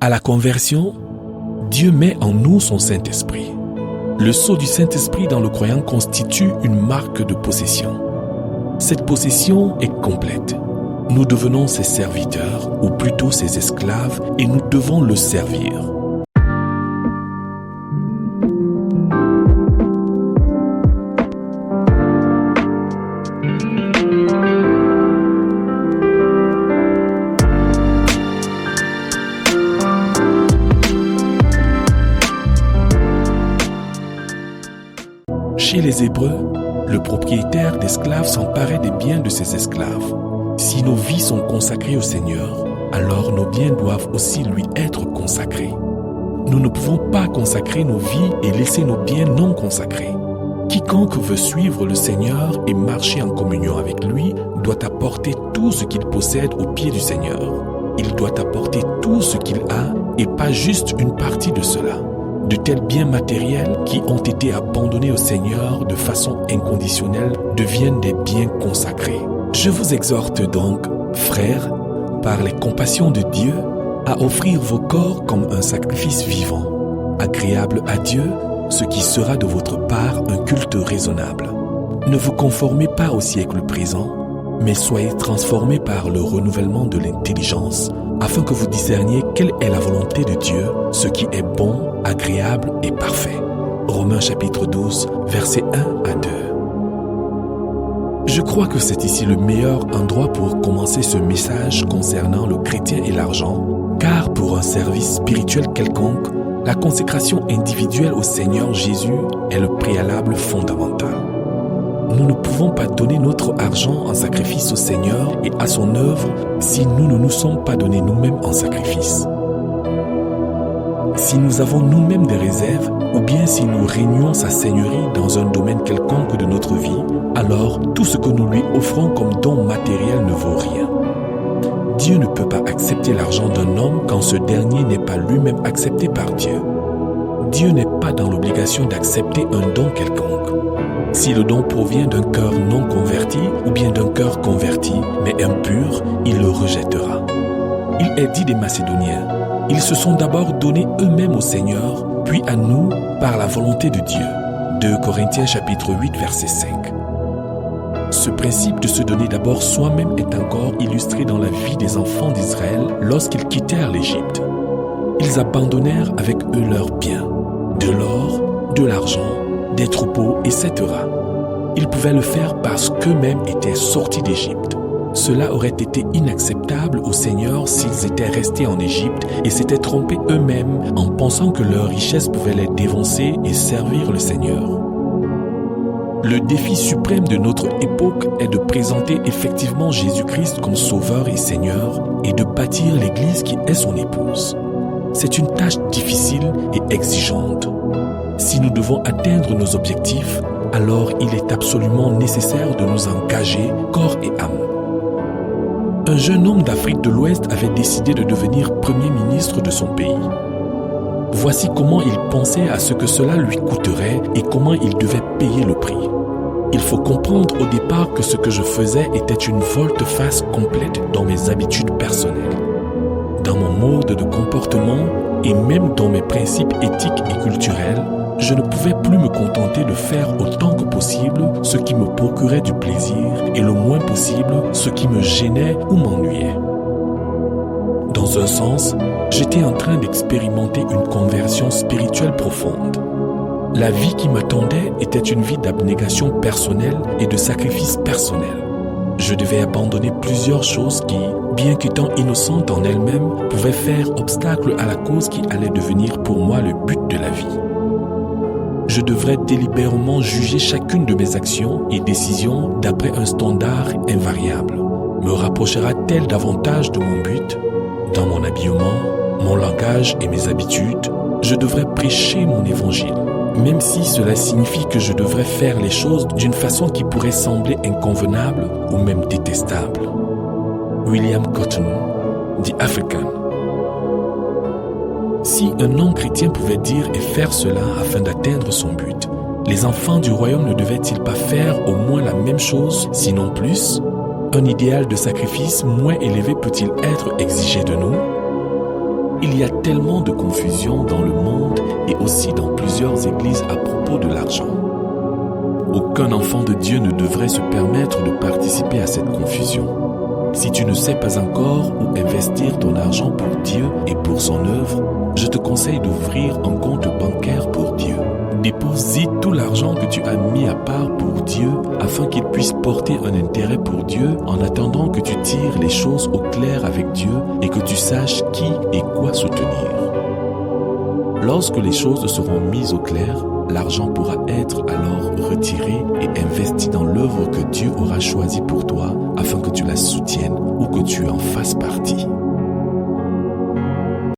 À la conversion, Dieu met en nous son Saint-Esprit. Le sceau du Saint-Esprit dans le croyant constitue une marque de possession. Cette possession est complète. Nous devenons ses serviteurs, ou plutôt ses esclaves, et nous devons le servir. Chez les Hébreux, le propriétaire d'esclaves s'emparait des biens de ses esclaves. Si nos vies sont consacrées au Seigneur, alors nos biens doivent aussi lui être consacrés. Nous ne pouvons pas consacrer nos vies et laisser nos biens non consacrés. Quiconque veut suivre le Seigneur et marcher en communion avec lui doit apporter tout ce qu'il possède aux pieds du Seigneur. Il doit apporter tout ce qu'il a et pas juste une partie de cela. De tels biens matériels qui ont été abandonnés au Seigneur de façon inconditionnelle deviennent des biens consacrés. Je vous exhorte donc, frères, par les compassions de Dieu, à offrir vos corps comme un sacrifice vivant, agréable à Dieu, ce qui sera de votre part un culte raisonnable. Ne vous conformez pas au siècle présent, mais soyez transformés par le renouvellement de l'intelligence, afin que vous discerniez quelle est la volonté de Dieu, ce qui est bon, agréable et parfait. Romains chapitre 12, versets 1 à 2. Je crois que c'est ici le meilleur endroit pour commencer ce message concernant le chrétien et l'argent, car pour un service spirituel quelconque, la consécration individuelle au Seigneur Jésus est le préalable fondamental. Nous ne pouvons pas donner notre argent en sacrifice au Seigneur et à son œuvre si nous ne nous sommes pas donnés nous-mêmes en sacrifice. Si nous avons nous-mêmes des réserves, ou bien si nous régnons sa seigneurie dans un domaine quelconque de notre vie, alors tout ce que nous lui offrons comme don matériel ne vaut rien. Dieu ne peut pas accepter l'argent d'un homme quand ce dernier n'est pas lui-même accepté par Dieu. Dieu n'est pas dans l'obligation d'accepter un don quelconque. Si le don provient d'un cœur non converti ou bien d'un cœur converti, mais impur, il le rejettera. Il est dit des Macédoniens, ils se sont d'abord donnés eux-mêmes au Seigneur, puis à nous par la volonté de Dieu. 2 Corinthiens chapitre 8 verset 5. Ce principe de se donner d'abord soi-même est encore illustré dans la vie des enfants d'Israël lorsqu'ils quittèrent l'Égypte. Ils abandonnèrent avec eux leurs biens, de l'or, de l'argent, des troupeaux, etc. Ils pouvaient le faire parce qu'eux-mêmes étaient sortis d'Égypte. Cela aurait été inacceptable au Seigneur s'ils étaient restés en Égypte et s'étaient trompés eux-mêmes en pensant que leur richesse pouvait les dévancer et servir le Seigneur. Le défi suprême de notre époque est de présenter effectivement Jésus-Christ comme Sauveur et Seigneur et de bâtir l'Église qui est son épouse. C'est une tâche difficile et exigeante. Si nous devons atteindre nos objectifs, alors il est absolument nécessaire de nous engager corps et âme. Un jeune homme d'Afrique de l'Ouest avait décidé de devenir Premier ministre de son pays. Voici comment il pensait à ce que cela lui coûterait et comment il devait payer le prix. Il faut comprendre au départ que ce que je faisais était une volte-face complète dans mes habitudes personnelles, dans mon mode de comportement et même dans mes principes éthiques et culturels. Je ne pouvais plus me contenter de faire autant que possible ce qui me procurait du plaisir et le moins possible ce qui me gênait ou m'ennuyait. Dans un sens, j'étais en train d'expérimenter une conversion spirituelle profonde. La vie qui m'attendait était une vie d'abnégation personnelle et de sacrifice personnel. Je devais abandonner plusieurs choses qui, bien qu'étant innocentes en elles-mêmes, pouvaient faire obstacle à la cause qui allait devenir pour moi le but de la vie. Je devrais délibérément juger chacune de mes actions et décisions d'après un standard invariable. Me rapprochera-t-elle davantage de mon but? Dans mon habillement, mon langage et mes habitudes, je devrais prêcher mon évangile, même si cela signifie que je devrais faire les choses d'une façon qui pourrait sembler inconvenable ou même détestable. William Cotton, The African. Si un non-chrétien pouvait dire et faire cela afin d'atteindre son but, les enfants du royaume ne devaient-ils pas faire au moins la même chose, sinon plus? Un idéal de sacrifice moins élevé peut-il être exigé de nous? Il y a tellement de confusion dans le monde et aussi dans plusieurs églises à propos de l'argent. Aucun enfant de Dieu ne devrait se permettre de participer à cette confusion. Si tu ne sais pas encore où investir ton argent pour Dieu et pour son œuvre, je te conseille d'ouvrir un compte bancaire pour Dieu. Dépose-y tout l'argent que tu as mis à part pour Dieu afin qu'il puisse porter un intérêt pour Dieu en attendant que tu tires les choses au clair avec Dieu et que tu saches qui et quoi soutenir. Lorsque les choses seront mises au clair, l'argent pourra être alors retiré et investi dans l'œuvre que Dieu aura choisie pour toi afin que tu la soutiennes ou que tu en fasses partie.